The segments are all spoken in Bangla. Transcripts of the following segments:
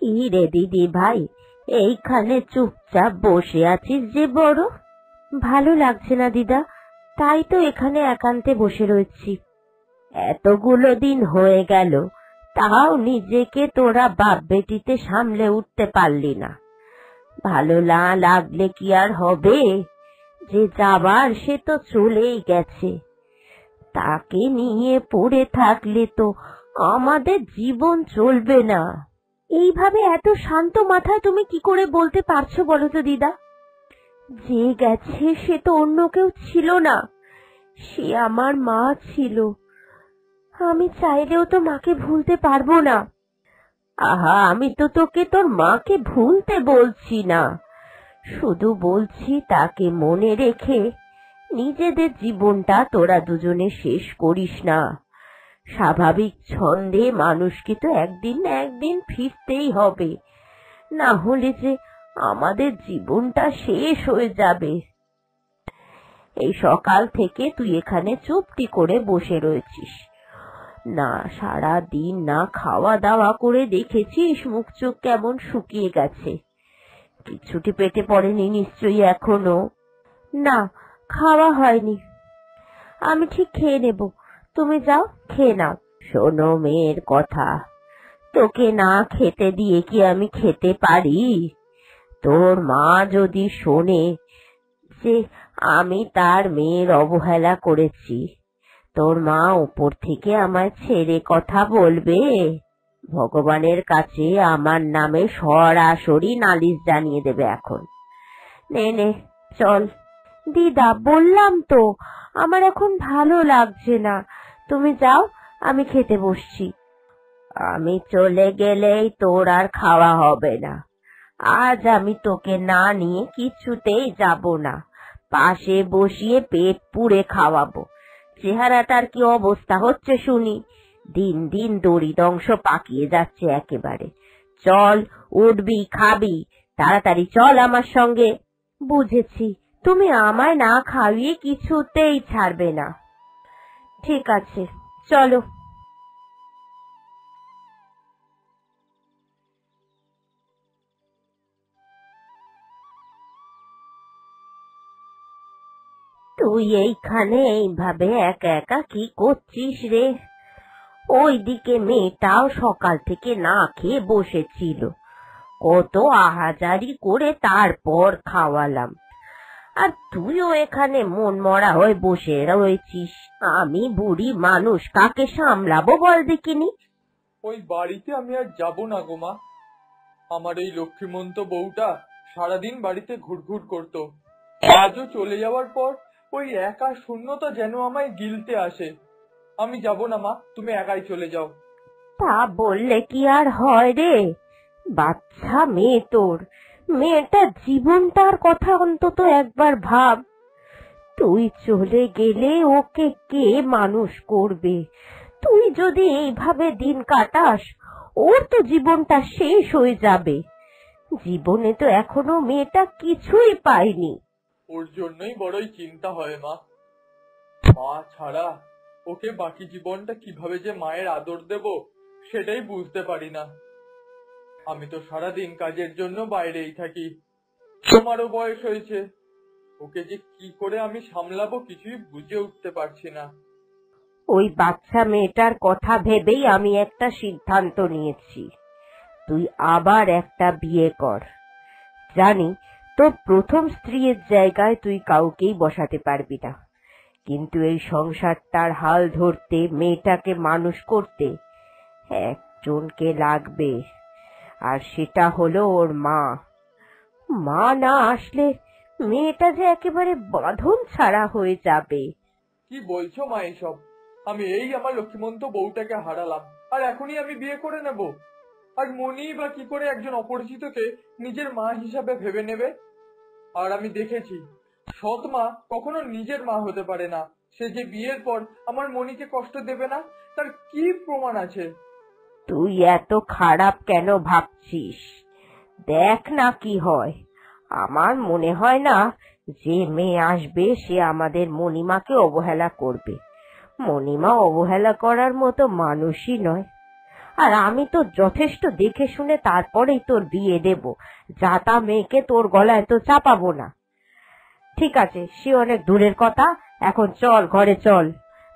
কি রে দিদি ভাই, এইখানে চুপচাপ বসে আছিস যে বড়? ভালো লাগছে না দিদা, তাই তো এখানে একান্তে বসে রয়েছি। এতগুলো দিন হয়ে গেল, তাও নিজেকে তোরা বাপ বেটিতে সামলে উঠতে পারলি না। ভালো না লাগলে কি আর হবে? যে যাবার সে তো চলেই গেছে, তাকে নিয়ে পড়ে থাকলে তো আমাদের জীবন চলবে না। এইভাবে এত শান্ত মাথায় তুমি কি করে বলতে পারছো বলো তো দিদা? যে গেছে সে তো অন্য কেউ ছিল না, সে আমার মা ছিল। আমি চাইলেও তো মাকে ভুলতে পারবো না। আহা, আমি তো তোকে তোর মাকে ভুলতে বলছি না, শুধু বলছি তাকে মনে রেখে নিজেদের জীবনটা তোরা দুজনে শেষ করিস না। স্বাভাবিক ছন্দে মানুষকে তো একদিন না একদিন ফিরতেই হবে, না হলে যে আমাদের জীবনটা শেষ হয়ে যাবে। এই সকাল থেকে তুই এখানে চুপটি করে বসে রয়েছিস, না সারা দিন না খাওয়া দাওয়া করে দেখেছিস মুখ চোখ কেমন শুকিয়ে গেছে। কিছুটি পেটে পড়েনি নিশ্চয়ই এখনো? না, খাওয়া হয়নি। আমি ঠিক খেয়ে নেব, তুমি যাও খেয়ে নাও। শোনো মেয়ের কথা, তোকে না খেতে দিয়ে কি আমি খেতে পারি? তোর মা যদি শোনে যে আমি তার মেয়ের অবহেলা করেছি, তোর মা উপর থেকে আমায় ছেড়ে কথা বলবে। ভগবানের কাছে আমার নামে সরাসরি নালিশ জানিয়ে দেবে এখন। নে নে চল। দিদা, বললাম তো আমার এখন ভালো লাগছে না, তুমি যাও, আমি খেতে বসছি। আমি চলে গেলেই তোর আর খাওয়া হবে না। আজ আমি তোকে না নিয়ে কিছুতেই যাব না, পাশে বসিয়ে পেট পুড়ে খাওয়াবো। চেহারাটার কি অবস্থা হচ্ছে শুনি, দিন দিন দড়িদংশ পাকিয়ে যাচ্ছে একেবারে। চল, উঠবি খাবি, তাড়াতাড়ি চল আমার সঙ্গে। বুঝেছি, তুমি আমায় না খাইয়ে কিছুতেই ছাড়বে না। ঠিক আছে, চলো। তুই এইখানে এইভাবে একা একা কি করছিস রে? ওইদিকে মেয়েটাও সকাল থেকে না খেয়ে বসেছিল, কত আহাজারি করে তারপর খাওয়ালাম, আর তুইও এখানে মন মরা হয়ে বসে রয়েছিস। আমি বুড়ি মানুষ, কাকে সামলাবো বল দেখিনি? ওই বাড়িতে আমি আর যাব না গো মা। আমার এই লক্ষ্মীমন্ত বউটা সারাদিন বাড়িতে ঘুরঘুর করতো, আজও চলে যাওয়ার পর ওই একা শূন্যতা যেন আমায় গিলতে আসে। আমি যাব না মা, তুমি একাই চলে যাও। তা বললে কি আর হয় রে? বাচ্চা মেয়ে তোর, মেয়েটার জীবনটার কথা অন্তত একবার ভাব। তুই চলে গেলে ওকে কে মানুষ করবে? তুই যদি এইভাবে দিন কাটাস, ওর তো জীবনটা শেষ হয়ে যাবে। জীবনে তো এখনো মেয়েটা কিছুই পায়নি। ওর জন্যই বড়ই চিন্তা হয় মা। মা ছাড়া ওকে বাকি জীবনটা কিভাবে যে মায়ের আদর দেব সেটাই বুঝতে পারি না। আমি তো সারাদিন কাজের জন্য বাইরেই থাকি, তোমারও বয়স হয়েছে, ওকে যে কি করে আমি সামলাবো কিছুই বুঝে উঠতে পারছি না। ওই বাচ্চা মেয়েটার কথা ভেবেই আমি একটা সিদ্ধান্ত নিয়েছি, তুই আবার একটা বিয়ে কর। জানি তোর প্রথম স্ত্রীর জায়গায় তুই কাউকেই বসাতে পারবি না, কিন্তু এই সংসারটার হাল ধরতে, মেয়েটাকে মানুষ করতে একজনকে লাগবে, আর সেটা হলো ওর মা। মা না আসলে মেয়েটা যে একেবারে বাঁধন ছাড়া হয়ে যাবে। কি বলছো মা এসব? আমি এই আমার লক্ষ্মীমন্ত বউটাকে হারালাম, আর এখনই আমি বিয়ে করে নেব? আর মনি বা কি করে একজন অপরিচিতকে নিজের মা হিসাবে ভেবে নেবে? আর আমি দেখেছি সৎ মা কখনো নিজের মা হতে পারে না। সে যে বিয়ের পর আমার মনিকে কষ্ট দেবে না, তার কি প্রমাণ আছে? তুই এত খারাপ কেন ভাবছিস? দেখ না কি হয়। আমার মনে হয় না যে মেয়ে আসবে সে আমাদের মণিমাকে অবহেলা করবে। মণিমা অবহেলা করার মতো মানুষই নয়। আর আমি তো যথেষ্ট দেখে শুনে তারপরেই তোর বিয়ে দেব, যা তা মেয়েকে তোর গলায় তো চাপাবো না। ঠিক আছে, সে অনেক দূরের কথা, এখন চল ঘরে চল,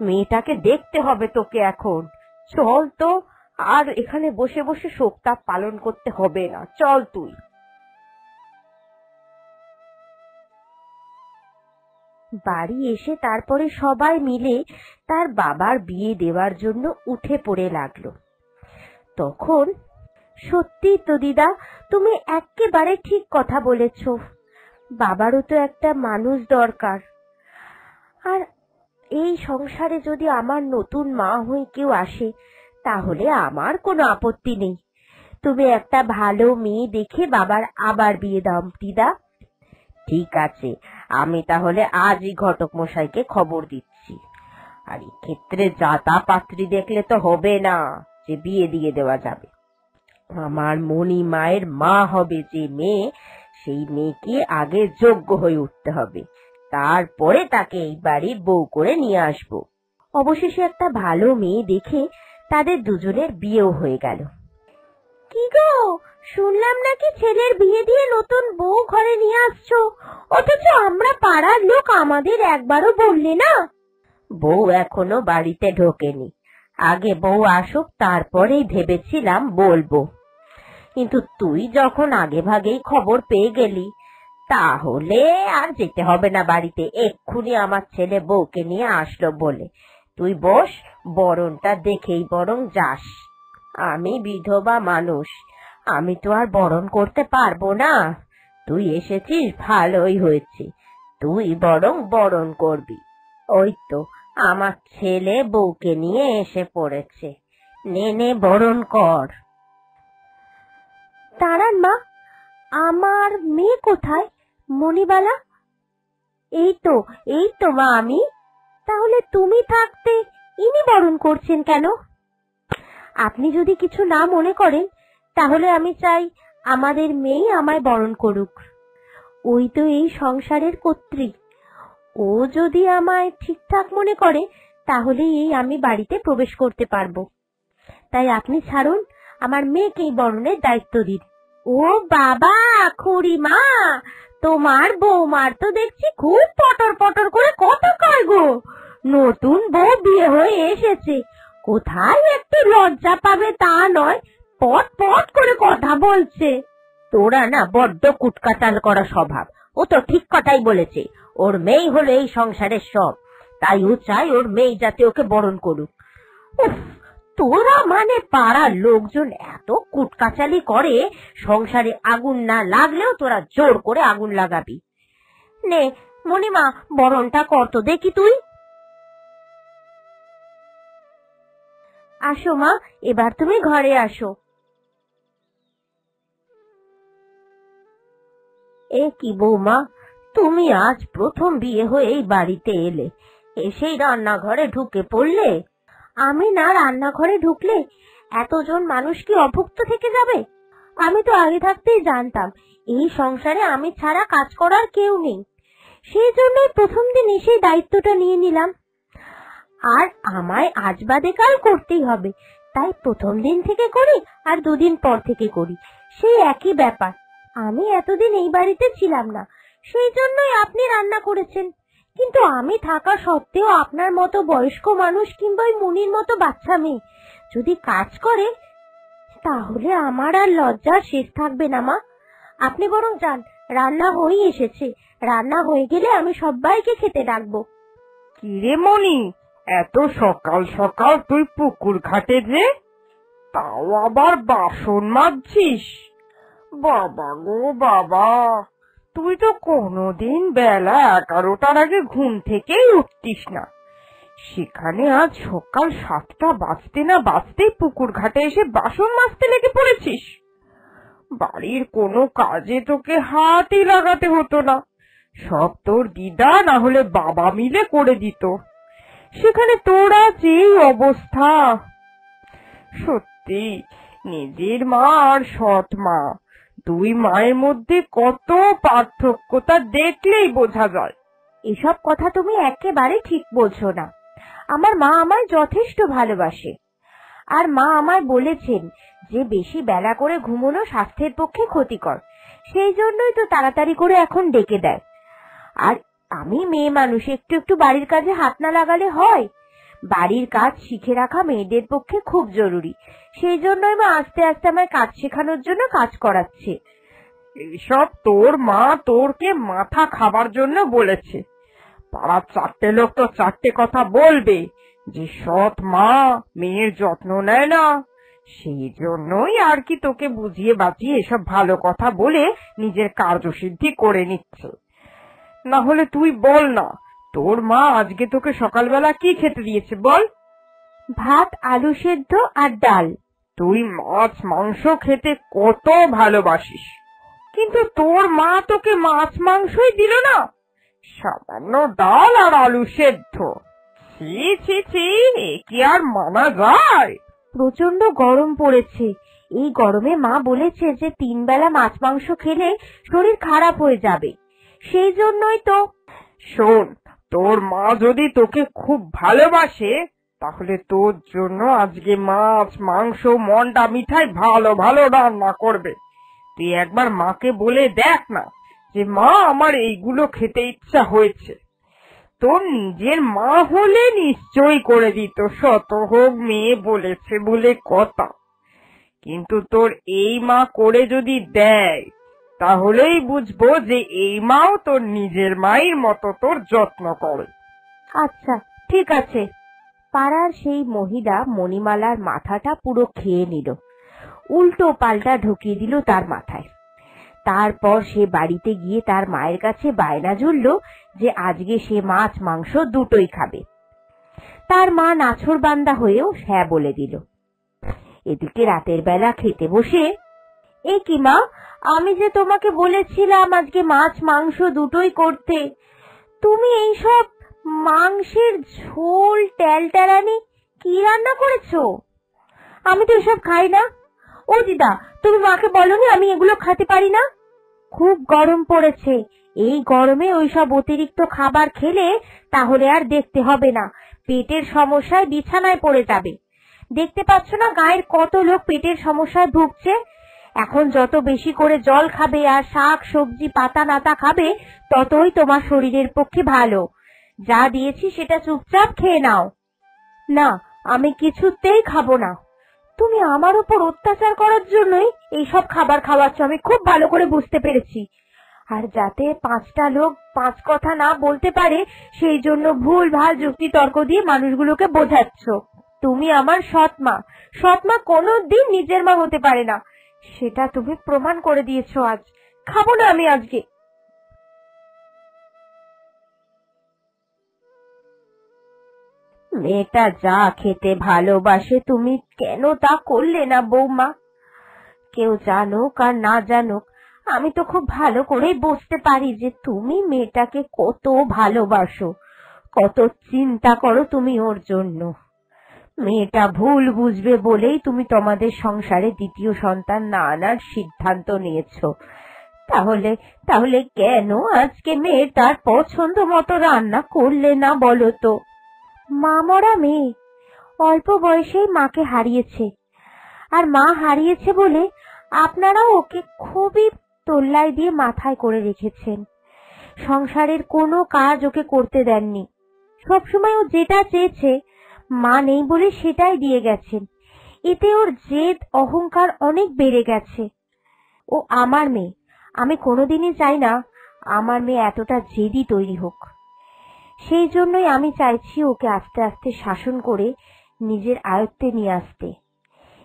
মেয়েটাকে দেখতে হবে তোকে এখন। চল তো, আর এখানে বসে বসে শোকতাপ পালন করতে হবে না, চল তুই। বাড়ি এসে তারপরে সবাই মিলে তার বাবার বিয়ে দেওয়ার জন্য উঠে পড়ে লাগলো। তখন, সত্যি তো দিদা, তুমি একেবারে ঠিক কথা বলেছ, বাবারও তো একটা মানুষ দরকার। আর এই সংসারে যদি আমার নতুন মা হয়ে কেউ আসে তাহলে আমার কোনো আপত্তি নেই। তুমি একটা ভালো মেয়ে দেখে বাবার আবার বিয়ে দাও দিদা। ঠিক আছে, আমি তাহলে আজই ঘটক মশাইকে খবর দিচ্ছি। আর এক্ষেত্রে জাতা পাত্রী দেখলে তো হবে না যে বিয়ে দিয়ে দেওয়া যাবে। আমার মণি মায়ের মা হবে যে মেয়ে, সেই মেয়েকে আগে যোগ্য হয়ে উঠতে হবে, তারপরে তাকে এই বাড়ির বউ করে নিয়ে আসবো। অবশেষে একটা ভালো মেয়ে দেখে তাদের দুজনের বিয়েও হয়ে গেল। কি গো, শুনলাম নাকি ছেলের বিয়ে দিয়ে নতুন বউ ঘরে নিয়ে আসছো, অথচ আমরা পাড়ার লোক, আমাদের একবারও বললে না। বউ এখনো বাড়িতে ঢোকেনি, আগে বউ আসুক তারপরেই ভেবেছিলাম বলবো, কিন্তু তুই যখন আগে ভাগেই খবর পেয়ে গেলি তাহলে আর যেতে হবে না বাড়িতে, এক্ষুনি আমার ছেলে বউকে নিয়ে আসলো বলে। তুই বস, বরণটা দেখেই বরং যাস। আমি বিধবা মানুষ, আমি তো আর বরণ করতে পারবো না। তুই এসেছিস ভালোই হয়েছে, তুই বরং বরণ করবি। ওই তো আমার ছেলে বউকে নিয়ে এসে পড়েছে, নে নে বরণ কর। দাঁড়ান মা, আমার মেয়ে কোথায়? মণিবালা? এই তো মা আমি। তাহলে তুমি থাকতে ইনি বরণ করছেন কেন? আপনি যদি কিছু না মনে করেন তাহলে আমি চাই আমাদের মেয়ে আমায় বরণ করুক। ওই তো এই সংসারের কর্ত্রী, ও যদি আমায় ঠিকঠাক মনে করে তাহলে এই আমি বাড়িতে প্রবেশ করতে পারবো। তাই আপনি ছাড়ুন, আমার মেয়েকেই বরণের দায়িত্ব দিন। ও বাবা, খুড়িমা, তোমার বৌমার তো দেখছি খুব পটর পটর করে কথা কয় গো। নতুন বউ বিয়ে হয়ে এসেছে, কোথায় একটু লজ্জা পাবে তা নয়, পট পট করে কথা বলছে। তোরা না বড্ড কুটকাচাল করা স্বভাব। ও তো ঠিক কথাই বলেছে, ওর মেয়ে হলো এই সংসারের সব, তাই ও চাই ওর মেয়ে যাতে ওকে বরণ করুক। উফ, তোরা মানে পাড়ার লোকজন এত কুটকাচালি করে, সংসারে আগুন না লাগলেও তোরা জোর করে আগুন লাগাবি। নে মণিমা, বরণটা কর তো দেখি তুই। আসো মা, এবার তুমি ঘরে আসো। এ কি বৌমা, তুমি আজ প্রথম বিয়ে হয়ে এই বাড়িতে এলে, এসেই রান্নাঘরে ঢুকে পড়লে। আমি না রান্নাঘরে ঢুকলে এতজন মানুষ কি অভুক্ত থেকে যাবে? আমি তো আগে থাকতেই জানতাম এই সংসারে আমি ছাড়া কাজ করার কেউ নেই, সেই জন্যই প্রথম দিন এসে দায়িত্বটা নিয়ে নিলাম। আর আমায় আজ বাদে কাল করতেই হবে, তাই প্রথম দিন থেকে করি আর দুদিন পর থেকে করি, সেই একই ব্যাপার। আমি এতদিন এই বাড়িতে ছিলাম না, সেই জন্যই আপনি রান্না করেছেন, কিন্তু আমি থাকা সত্ত্বেও আপনার মতো বয়স্ক মানুষ কিংবা ওই মুনির মতো বাচ্চা মেয়ে যদি কাজ করে তাহলে আমার আর লজ্জার শেষ থাকবে না মা। আপনি বরং যান, রান্না হয়ে এসেছে, রান্না হয়ে গেলে আমি সবাইকে খেতে ডাকবো। কিরে মনি, এত সকাল সকাল তুই পুকুর ঘাটে যে, তাও আবার বাসন মাজছিস? বাবা গো বাবা, তুই তো কোনোদিন বেলা 11টার আগে ঘুম থেকেই উঠতিস না, সেখানে আজ সকাল 7টা বাজতে না বাজতেই পুকুর ঘাটে এসে বাসন মাজতে লেগে পড়েছিস। বাড়ির কোনো কাজে তোকে হাতই লাগাতে হতো না, সব তোর দিদা না হলে বাবা মিলে করে দিত, সেখানে তোরা যে অবস্থা। সত্যি নিজের মা আর সৎ মা, দুই মায়ের মধ্যে কত পার্থক্য তা দেখলেই বোঝা যায়। এসব কথা তুমি একেবারে ঠিক বলছো না, আমার মা আমায় যথেষ্ট ভালোবাসে, আর মা আমায় বলেছেন যে বেশি বেলা করে ঘুমানো স্বাস্থ্যের পক্ষে ক্ষতিকর, সেই জন্যই তো তাড়াতাড়ি করে এখন ডেকে দেয়। আর আমি মেয়ে মানুষ, একটু একটু বাড়ির কাজে হাত না লাগালে হয়? বাড়ির কাজ শিখে রাখা মেয়েদের পক্ষে খুব জরুরি, সেই জন্যই মা আস্তে আস্তে আমায় কাজ শেখানোর জন্য কাজ করাচ্ছে। এইসব তোর মা তোরকে মাথা খাবার জন্য বলেছে। পাড়ার 4টে লোক তো 4টে কথা বলবে যে সৎ মা মেয়ের যত্ন নেয় না। সেই জন্যই আর কি তোকে বুঝিয়ে বাঁচিয়ে এসব ভালো কথা বলে নিজের কার্যসিদ্ধি করে নিচ্ছে। না হলে তুই বল না, তোর মা আজকে তোকে সকালবেলা কি খেতে দিয়েছে বল? ভাত, আলু সেদ্ধ আর ডাল। তুই মাছ মাংস খেতে কত ভালোবাসিস, কিন্তু তোর মা তোকে মাছ মাংসই দিল না, সামান্য ডাল আর আলু সেদ্ধ। ছি ছি ছি, এ কি আর মানা যায়? প্রচন্ড গরম পড়েছে, এই গরমে মা বলেছে যে 3 বেলা মাছ মাংস খেলে শরীর খারাপ হয়ে যাবে, সেই জন্যই তো। শোন, তোর মা যদি তোকে খুব ভালোবাসে তাহলে তোর জন্য আজকে মাছ মাংস মন্ডা মিঠাই ভালো ভালো রান্না করবে। তুই একবার মাকে বলে দেখ না যে মা আমার এইগুলো খেতে ইচ্ছা হয়েছে। তোর নিজের মা হলে নিশ্চয়ই করে দিত, শত হোক মেয়ে বলেছে বলে কথা। কিন্তু তোর এই মা করে যদি দেয় তাহলেই বুঝবো যে এই মাও তোর নিজের মায়ের মতো তোর যত্ন করে। আচ্ছা ঠিক আছে। পাড়ার সেই মহিলা মণিমালার মাথাটা পুরো খেয়ে নিল, উল্টো পাল্টা ঢুকিয়ে দিল তার মাথায়। তারপর সে বাড়িতে গিয়ে তার মায়ের কাছে বায়না জুড়ল যে আজকে সে মাছ মাংস দুটোই খাবে। তার মা নাছোড়বান্দা হয়েও হ্যাঁ বলে দিল। এদিকে রাতের বেলা খেতে বসে, এ কি মা, আমি যে তোমাকে বলেছিলাম আজকে মাছ মাংস দুটোই করতে, তুমি এইসব মাংসের ঝোল টেলটেলানি কি রান্না করেছো? আমি তো এসব খাই না। ও দিদা, তুমি মাকে বলোনি আমি এগুলো খেতে পারি না? খুব গরম পড়েছে, এই গরমে ওইসব অতিরিক্ত খাবার খেলে তাহলে আর দেখতে হবে না, পেটের সমস্যায় বিছানায় পড়ে যাবে। দেখতে পাচ্ছ না গায়ের কত লোক পেটের সমস্যায় ভুগছে। এখন যত বেশি করে জল খাবে আর শাক সবজি পাতা নাতা খাবে ততই তোমার শরীরের পক্ষে ভালো। যা দিয়েছি সেটা চুপচাপ খেয়ে নাও। না, আমি কিছুতেই খাবো না। তুমি আমার উপর অত্যাচার করার জন্যই এইসব খাবার খাওয়াচ্ছ, আমি খুব ভালো করে বুঝতে পেরেছি। আর যাতে 5টা লোক 5 কথা না বলতে পারে সেই জন্য ভুল ভাল যুক্তি তর্ক দিয়ে মানুষগুলোকে বোঝাচ্ছ। তুমি আমার সৎ মা, সৎ মা কোনোদিন নিজের মা হতে পারে না, সেটা তুমি প্রমাণ করে দিয়েছো আজ। খাবো না আমি আজকে। মেয়েটা যা খেতে ভালোবাসে তুমি কেন তা করলে না বৌমা? কেউ জানুক আর না জানুক, আমি তো খুব ভালো করেই বুঝতে পারি যে তুমি মেয়েটাকে কত ভালোবাসো, কত চিন্তা করো তুমি ওর জন্য। মেয়েটা ভুল বুঝবে বলেই তুমি তোমাদের সংসারে দ্বিতীয় সন্তান না আনার সিদ্ধান্ত নিয়েছো। তাহলে কেন আজকে মেয়েটার পছন্দ মতো রান্না করলে না বলো তো? মা মরা মেয়ে, অল্প বয়সেই মাকে হারিয়েছে, আর মা হারিয়েছে বলে আপনারাও ওকে খুবই তোল্লাই দিয়ে মাথায় করে রেখেছেন। সংসারের কোনো কাজ ওকে করতে দেননি, সবসময় ও যেটা চেয়েছে মা নেই বলে সেটাই দিয়ে গেছেন। এতে ওর জেদ অহংকার অনেক বেড়ে গেছে। ও আমার মেয়ে, আমি কোনোদিনই চাই না আমার মেয়ে এতটা জেদি তৈরি হোক। সেই জন্যই আমি চাইছি ওকে আস্তে আস্তে শাসন করে নিজের আয়ত্তে নিয়ে আসতে।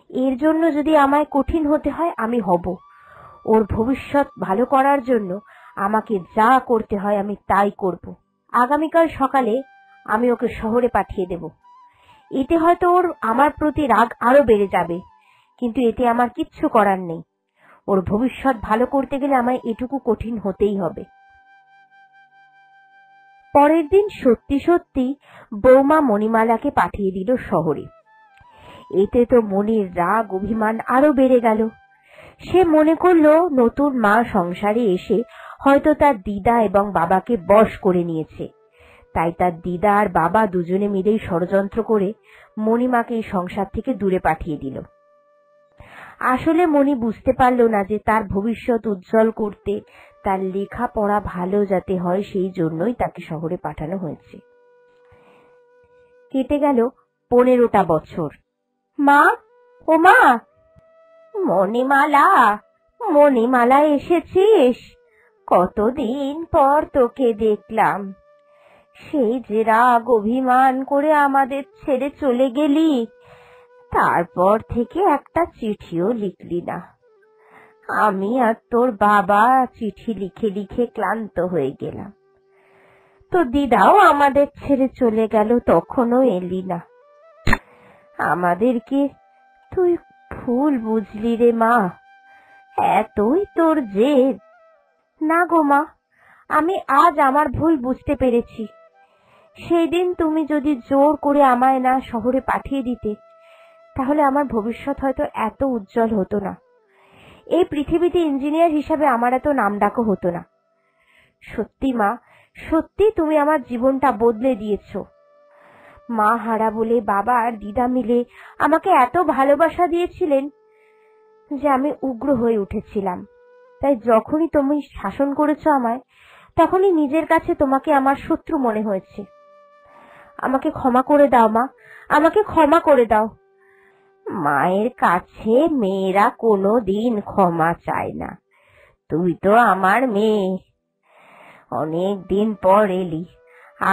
এর জন্য যদি আমায় কঠিন হতে হয় আমি হব। ওর ভবিষ্যৎ ভালো করার জন্য আমাকে যা করতে হয় আমি তাই করব। আগামীকাল সকালে আমি ওকে শহরে পাঠিয়ে দেব। এতে হয়তো ওর আমার প্রতি রাগ আরো বেড়ে যাবে, কিন্তু এতে আমার কিচ্ছু করার নেই। ওর ভবিষ্যৎ ভালো করতে গেলে আমায় এটুকু কঠিন হতেই হবে। পরের দিন সত্যি সত্যি বৌমা মণিমালাকে পাঠিয়ে দিল শহরে। এতে তো মনির রাগ অভিমান আরো বেড়ে গেল। সে মনে করলো নতুন মা সংসারে এসে হয়তো তার দিদা এবং বাবাকে বশ করে নিয়েছে, তাই তার দিদা আর বাবা দুজনে মিলেই ষড়যন্ত্র করে মণিমাকে এই সংসার থেকে দূরে পাঠিয়ে দিল। আসলে মণি বুঝতে পারল না যে তার ভবিষ্যৎ উজ্জ্বল করতে তার লেখাপড়া ভালো যাতে হয় সেই জন্যই তাকে শহরে পাঠানো হয়েছে। কেটে গেল 15টা বছর। মা, ও মা, মণিমালা, মণিমালা এসেছিস? কতদিন পর তোকে দেখলাম। সেই যে রাগ অভিমান করে আমাদের ছেড়ে চলে গেলি, তারপর থেকে একটা চিঠিও লিখলি না। আমি আর তোর বাবা চিঠি লিখে লিখে ক্লান্ত হয়ে গেলাম। তো দিদাও আমাদের ছেড়ে চলে গেল, তখনও এলি না। আমাদেরকে তুই ভুল বুঝলি রে মা, এতই তোর জেদ। না গো মা, আমি আজ আমার ভুল বুঝতে পেরেছি। সেই দিন তুমি যদি জোর করে আমায় না শহরে পাঠিয়ে দিতে, তাহলে আমার ভবিষ্যৎ হয়তো এত উজ্জ্বল হতো না। এই পৃথিবীতে ইঞ্জিনিয়ার হিসাবে আমার এত নামডাকও হতো না। সত্যি মা, সত্যি তুমি আমার জীবনটা বদলে দিয়েছো। মা হারা বলে বাবা আর দিদা মিলে আমাকে এত ভালোবাসা দিয়েছিলেন যে আমি উগ্র হয়ে উঠেছিলাম। তাই যখনই তুমি শাসন করেছো আমায়, তখনই নিজের কাছে তোমাকে আমার শত্রু মনে হয়েছে। আমাকে ক্ষমা করে দাও মা, আমাকে ক্ষমা করে দাও। মায়ের কাছে মেয়েরা কোনোদিন ক্ষমা চায় না। তুই তো আমার মেয়ে, অনেক দিন পর এলি।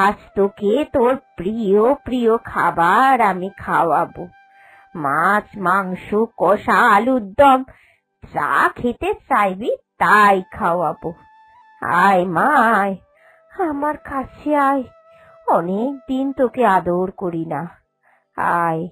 আজ তোকে তোর প্রিয় প্রিয় খাবার আমি খাওয়াবো। মাছ, মাংস, কষা, আলুর দম, যা খেতে চাইবি তাই খাওয়াবো। আয় মা, আয়, আমার কাছে আয়। অনেক দিন তোকে আদর করি না। আয়।